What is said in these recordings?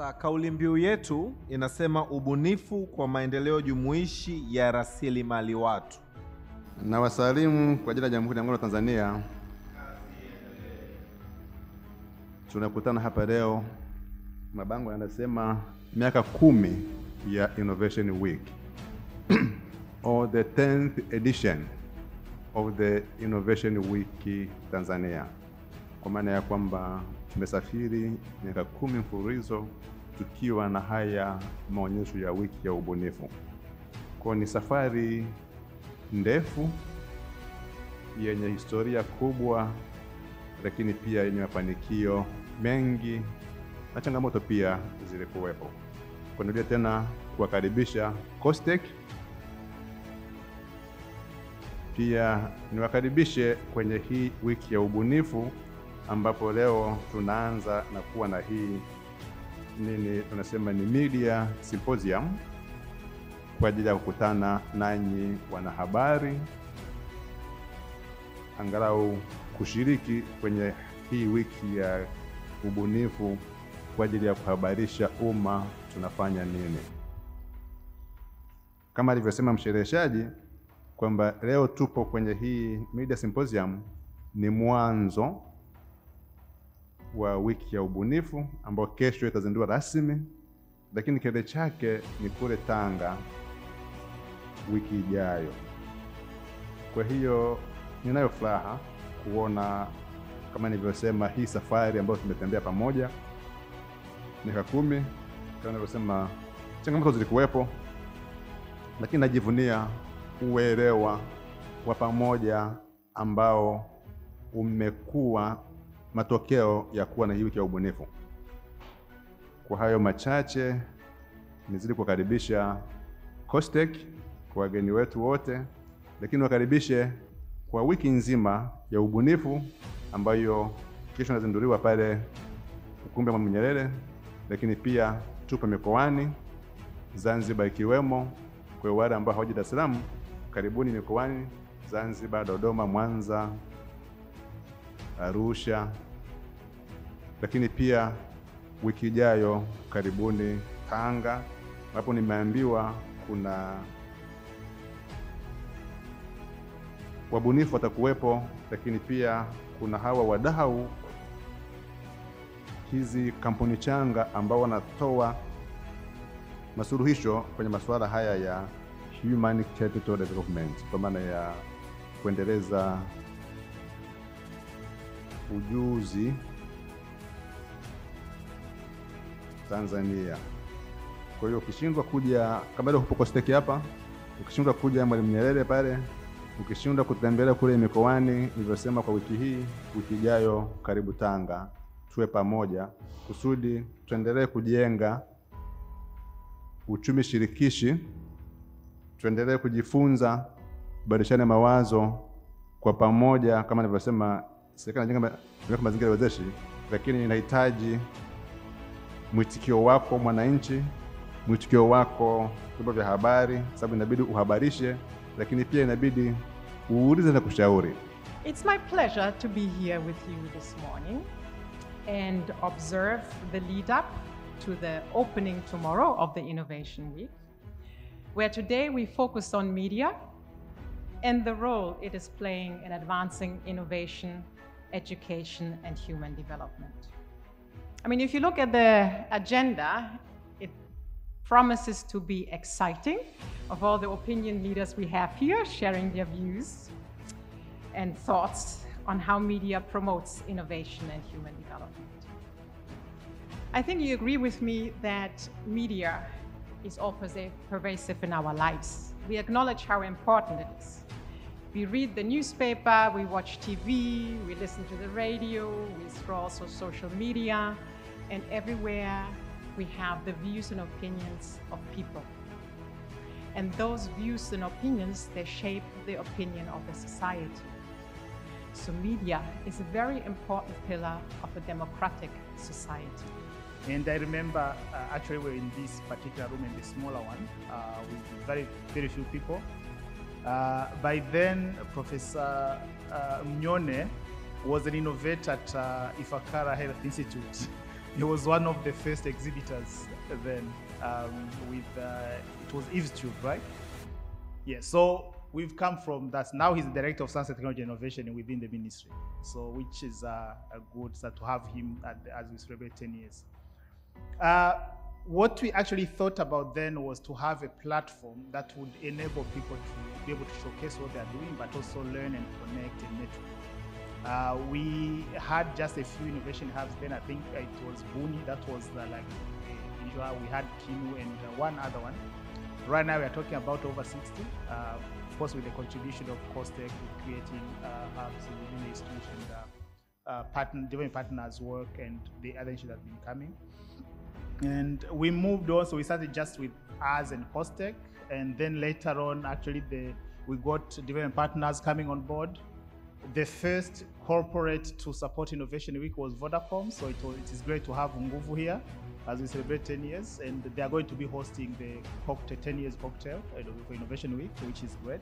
Sasa kauli mbiu yetu inasema ubunifu kwa maendeleo jumuishi ya rasilimali watu. Na wasalimu kwa jina la Jamhuri ya Muungano wa Tanzania. Tunakutana hapa leo, mabango yanasema miaka 10 ya Innovation Week or the 10th edition of the Innovation Week Tanzania. Kwa maana ya kwamba tumesafiri miaka 10 mfululizo tukiwa na haya maonyesho ya wiki ya ubunifu. Kwa ni safari ndefu yenye historia kubwa, lakini pia yenye mafanikio mengi na changamoto pia zilikuwepo. Kwa ndio tena kuwakaribisha COSTECH, pia niwakaribishe kwenye hii wiki ya ubunifu ambapo leo tunaanza na kuwa na hii tunasema ni media symposium kwa ajili ya kukutana nanyi wanahabari, angalau kushiriki kwenye hii wiki ya ubunifu kwa ajili ya kuhabarisha umma tunafanya nini. Kama alivyosema mshereheshaji kwamba leo tupo kwenye hii media symposium, ni mwanzo wa wiki ya ubunifu ambao kesho itazinduliwa rasmi, lakini kilele chake ni kule Tanga wiki ijayo. Kwa hiyo ninayo furaha kuona kama nilivyosema hii safari ambayo tumetembea pamoja miaka 10, kama nilivyosema changamoto zilikuwepo, lakini najivunia uelewa wa pamoja ambao umekuwa matokeo ya kuwa na hii wiki ya ubunifu. Kwa hayo machache nizidi kukaribisha COSTECH kwa wageni wetu wote, lakini wakaribishe kwa wiki nzima ya ubunifu ambayo kesho inazinduliwa pale ukumbi wa Mwalimu Nyerere, lakini pia tupo mikoani Zanzibar ikiwemo. Kwa wale ambao hawaji Dar es Salaam, karibuni mikoani Zanzibar, Dodoma, Mwanza, Arusha, lakini pia wiki ijayo karibuni Tanga, hapo nimeambiwa kuna wabunifu watakuwepo, lakini pia kuna hawa wadau, hizi kampuni changa ambao wanatoa masuluhisho kwenye masuala haya ya human capital development, kwa maana ya kuendeleza ujuzi Tanzania. Kwa hiyo ukishindwa kuja kama leo hupo COSTECH hapa, ukishindwa kuja Mwalimu Nyerere pale, ukishindwa kutembelea kule mikoani nilivyosema kwa wiki hii, wiki ijayo karibu Tanga, tuwe pamoja kusudi tuendelee kujenga uchumi shirikishi, tuendelee kujifunza, kubadilishana mawazo kwa pamoja. Kama nilivyosema, serikali inajenga mazingira wezeshi, lakini inahitaji mwitikio wako mwananchi, mwitikio wako vyombo vya habari, sababu inabidi uhabarishe, lakini pia inabidi uulize na kushauri. It's my pleasure to be here with you this morning and observe the lead up to the opening tomorrow of the Innovation Week, where today we focus on media and the role it is playing in advancing innovation, education, and human development. I mean, if you look at the agenda, it promises to be exciting, of all the opinion leaders we have here sharing their views and thoughts on how media promotes innovation and human development. I think you agree with me that media is all pervasive in our lives. We acknowledge how important it is. We read the newspaper, we watch TV, we listen to the radio, we scroll social media, and everywhere we have the views and opinions of people. And those views and opinions, they shape the opinion of the society. So media is a very important pillar of a democratic society. And I remember actually we're in this particular room, in the smaller one, with very few people. By then, Professor Mnyone was an innovator at Ifakara Health Institute he was one of the first exhibitors then it was EavesTube, right? Yeah, so we've come from that. Now he's the director of science, technology, and innovation within the ministry. So which is a good to have him as we celebrate 10 years. What we actually thought about then was to have a platform that would enable people to be able to showcase what they're doing, but also learn and connect and network. We had just a few innovation hubs then. I think it was Buni, that was usual. We had Kinu and one other one. Right now we are talking about over 60. Of course, with the contribution of COSTECH, with creating hubs within the institution, different partners work, and the other issues that have been coming. And we moved on, so we started just with us and COSTECH, and then later on, actually, we got different partners coming on board. The first corporate to support Innovation Week was Vodacom, so it is great to have Nguvu here as we celebrate 10 years, and they are going to be hosting the 10 years cocktail for Innovation Week, which is great.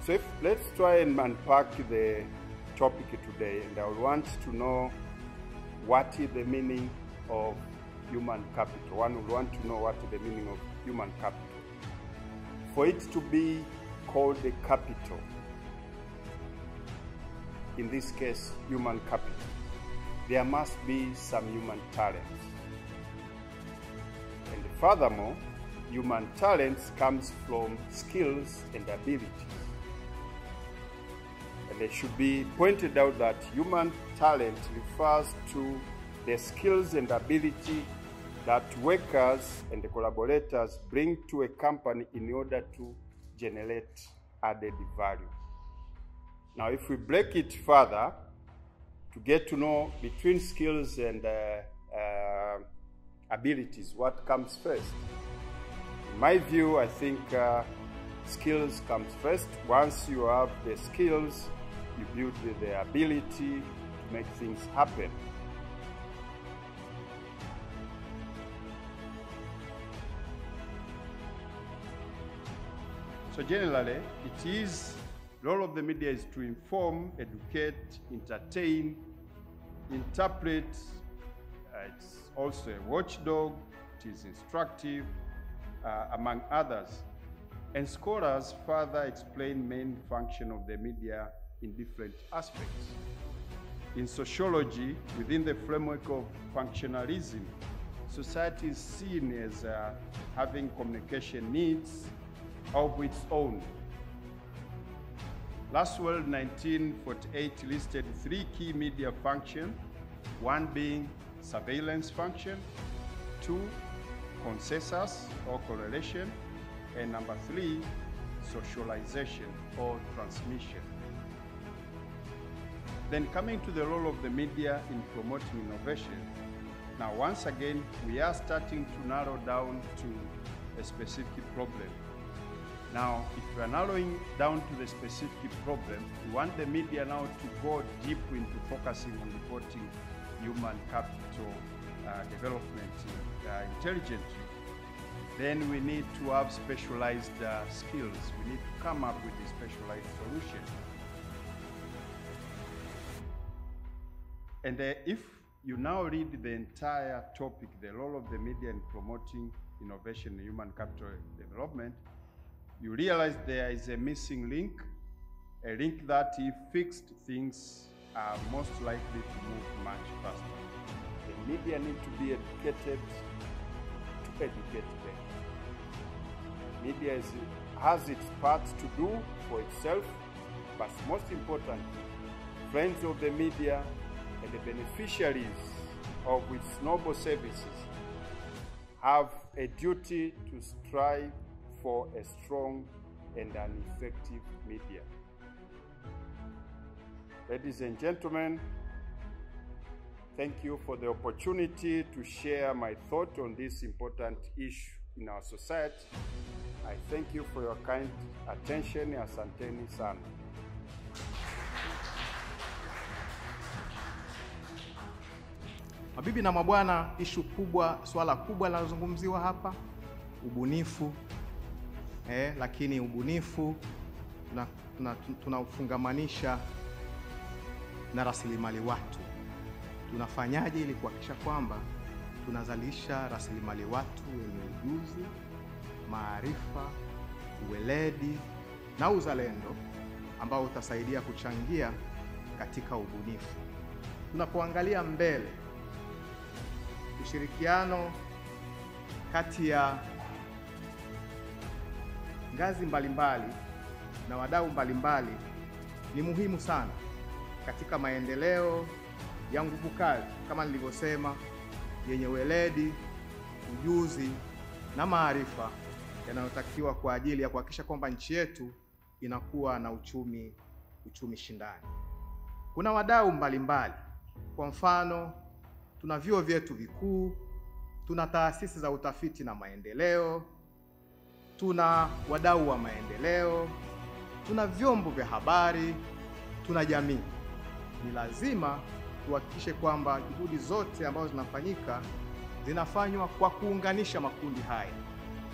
So let's try and unpack the topic today, and I want to know what is the meaning of human capital. One will want to know what is the meaning of human capital. For it to be called a capital, in this case human capital, there must be some human talents. And furthermore, human talents comes from skills and abilities. And it should be pointed out that human talent refers to the skills and ability that workers and the collaborators bring to a company in order to generate added value. Now, if we break it further to get to know between skills and abilities, what comes first? In my view, I think skills comes first. Once you have the skills, you build the ability to make things happen. So generally, it is, the role of the media is to inform, educate, entertain, interpret. It's also a watchdog, it is instructive, among others. And scholars further explain main function of the media in different aspects. In sociology, within the framework of functionalism, society is seen as having communication needs of its own. Lasswell 1948 listed 3 key media functions, one being surveillance function, 2, consensus or correlation, and number 3, socialization or transmission. Then coming to the role of the media in promoting innovation, now once again, we are starting to narrow down to a specific problem. Now, if we are narrowing down to the specific problem, we want the media now to go deep into focusing on reporting human capital development intelligently. Then we need to have specialized skills. We need to come up with a specialized solution. And if you now read the entire topic, the role of the media in promoting innovation and human capital development, you realize there is a missing link, a link that if fixed, things are most likely to move much faster. The media need to be educated to educate them. Media has its part to do for itself, but most importantly, friends of the media and the beneficiaries of its noble services have a duty to strive for a strong and an effective media. Ladies and gentlemen, thank you for the opportunity to share my thought on this important issue in our society. I thank you for your kind attention. Asanteni sana. Mabibi na mabwana, ishu kubwa, swala kubwa linalozungumziwa hapa ubunifu, lakini ubunifu tunaufungamanisha na rasilimali watu. Tunafanyaje ili kuhakikisha kwamba tunazalisha rasilimali watu wenye ujuzi, maarifa, uweledi na uzalendo ambao utasaidia kuchangia katika ubunifu. Tunapoangalia mbele, ushirikiano kati ya ngazi mbalimbali na wadau mbalimbali ni muhimu sana katika maendeleo ya nguvu kazi, kama nilivyosema, yenye weledi, ujuzi na maarifa yanayotakiwa kwa ajili ya kuhakikisha kwamba nchi yetu inakuwa na uchumi shindani. Kuna wadau mbalimbali. Kwa mfano, tuna vyuo vyetu vikuu, tuna taasisi za utafiti na maendeleo, tuna wadau wa maendeleo, tuna vyombo vya habari, tuna jamii. Ni lazima tuhakikishe kwamba juhudi zote ambazo zinafanywa kwa kuunganisha makundi haya,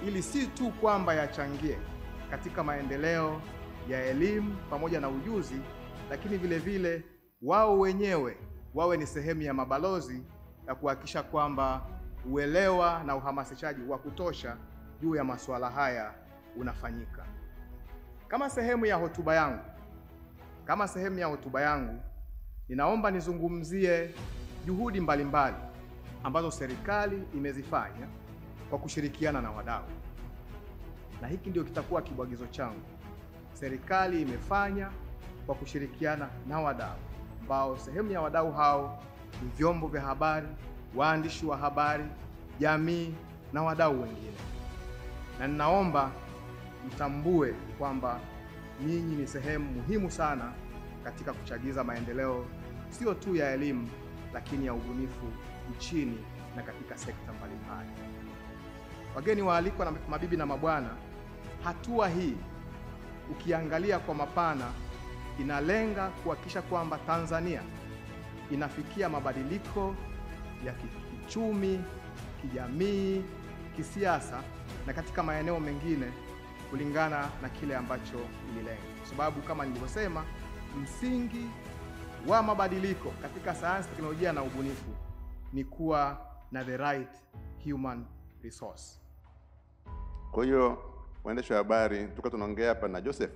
ili si tu kwamba yachangie katika maendeleo ya elimu pamoja na ujuzi, lakini vile vile wao wenyewe wawe ni sehemu ya mabalozi ya kuhakikisha kwamba uelewa na uhamasishaji wa kutosha juu ya masuala haya unafanyika. Kama sehemu ya hotuba yangu, ninaomba nizungumzie juhudi mbalimbali ambazo serikali imezifanya kwa kushirikiana na wadau. Na hiki ndio kitakuwa kibwagizo changu. Serikali imefanya kwa kushirikiana na wadau, ambao sehemu ya wadau hao ni vyombo vya habari, waandishi wa habari, jamii na wadau wengine. Na ninaomba mtambue kwamba nyinyi ni sehemu muhimu sana katika kuchagiza maendeleo sio tu ya elimu, lakini ya ubunifu nchini na katika sekta mbalimbali. Wageni waalikwa na mabibi na mabwana, hatua hii ukiangalia kwa mapana inalenga kuhakikisha kwamba Tanzania inafikia mabadiliko ya kiuchumi, kijamii, kisiasa na katika maeneo mengine kulingana na kile ambacho ililenga. Kwa sababu kama nilivyosema, msingi wa mabadiliko katika sayansi, teknolojia na ubunifu ni kuwa na the right human resource. Kwa hiyo waandishi wa habari, tunaongea hapa na Joseph,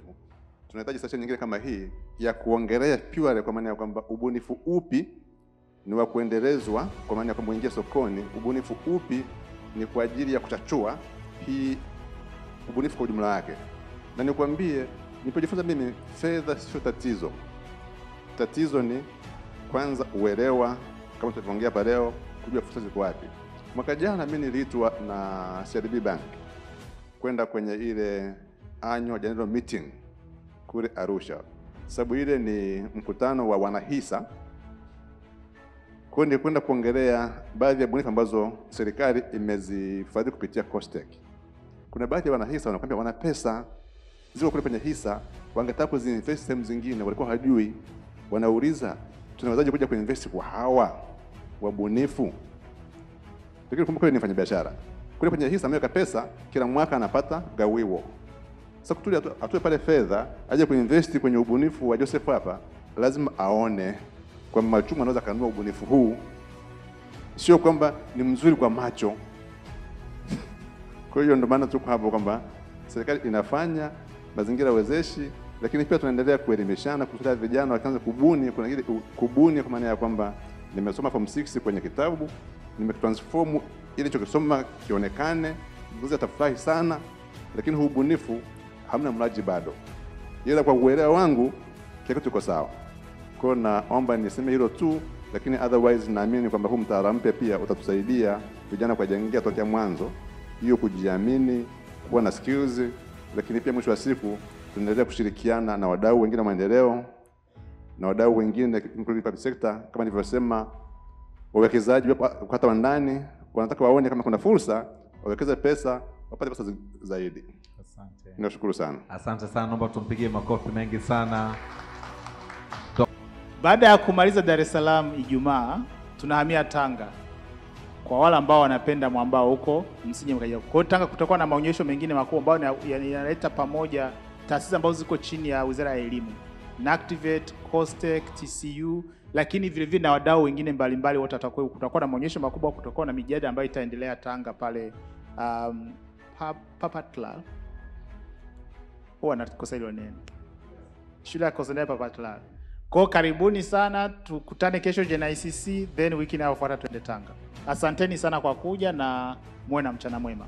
tunahitaji session nyingine kama hii ya kuongelea pure, kwa maana ya kwamba ubunifu upi ni wa kuendelezwa, kwa maana ya kwamba uingie sokoni, ubunifu upi ni kwa ajili ya kuchachua hii ubunifu kwa ujumla wake. Na nikwambie, nilipojifunza mimi, fedha sio tatizo. Tatizo ni kwanza uelewa, kama tulivyoongea hapa leo, kujua fursa ziko wapi. Mwaka jana mimi niliitwa na CRDB Bank kwenda kwenye ile annual general meeting kule Arusha. Sababu ile ni mkutano wa wanahisa. Kwa hiyo kwenda kuongelea baadhi ya bunifu ambazo serikali imezifadhili kupitia COSTECH. Kuna baadhi ya wanahisa wanakuambia wana pesa ziko kule kwenye hisa, wangetaka kuzinvest sehemu zingine, walikuwa hajui. Wanauliza, tunawezaje kuja kuinvest kwa hawa wabunifu? Lakini kumbuka ni mfanyabiashara. Kule kwenye hisa ameweka pesa, kila mwaka anapata gawiwo. Sasa kutuli atoe pale fedha, aje kuinvest kwenye ubunifu wa Joseph hapa, lazima aone kwamba Machuma anaweza kanunua ubunifu huu. Sio kwamba ni mzuri kwa macho. Kwa hiyo ndio maana tuko hapo kwamba serikali inafanya mazingira wezeshi, lakini pia tunaendelea kuelimishana kusaidia vijana wakaanza kubuni. Kuna ile kubuni kwa maana ya kwamba nimesoma form 6 kwenye kitabu, nimetransform ile chokisoma kionekane, mzazi atafurahi sana, lakini huu ubunifu hamna mlaji bado. Ila kwa uelewa wangu kile kiko sawa. Kwa naomba niseme hilo tu, lakini otherwise naamini kwamba huu mtaala mpya pia utatusaidia vijana kwa jengea tokea mwanzo hiyo kujiamini, kuwa na skills, lakini pia mwisho wa siku tunaendelea kushirikiana na wadau wengine wa maendeleo na wadau wengine including public sector. Kama nilivyosema, wawekezaji hata wa ndani wanataka waone kama kuna fursa, wawekeze pesa, wapate pesa zaidi. Asante. Nashukuru sana. Asante sana, naomba tumpigie makofi mengi sana. Baada ya kumaliza Dar es Salaam Ijumaa, tunahamia Tanga. Kwa wale ambao wanapenda mwambao huko, msije mkaja. Kwa hiyo Tanga kutakuwa na maonyesho mengine makubwa ambayo yanaleta pamoja taasisi ambazo ziko chini ya Wizara ya Elimu, NACTIVATE, COSTECH, TCU, lakini vile vile na wadau wengine mbalimbali wote watakuwa. Kutakuwa na maonyesho makubwa, kutakuwa na mijadala ambayo itaendelea Tanga pale Papatla. Nakosa hilo neno. Shule ya Kosendea Papatla. Kwa karibuni sana, tukutane kesho JNICC, then wiki inayofuata twende Tanga. Asanteni sana kwa kuja na muwe na mchana mwema.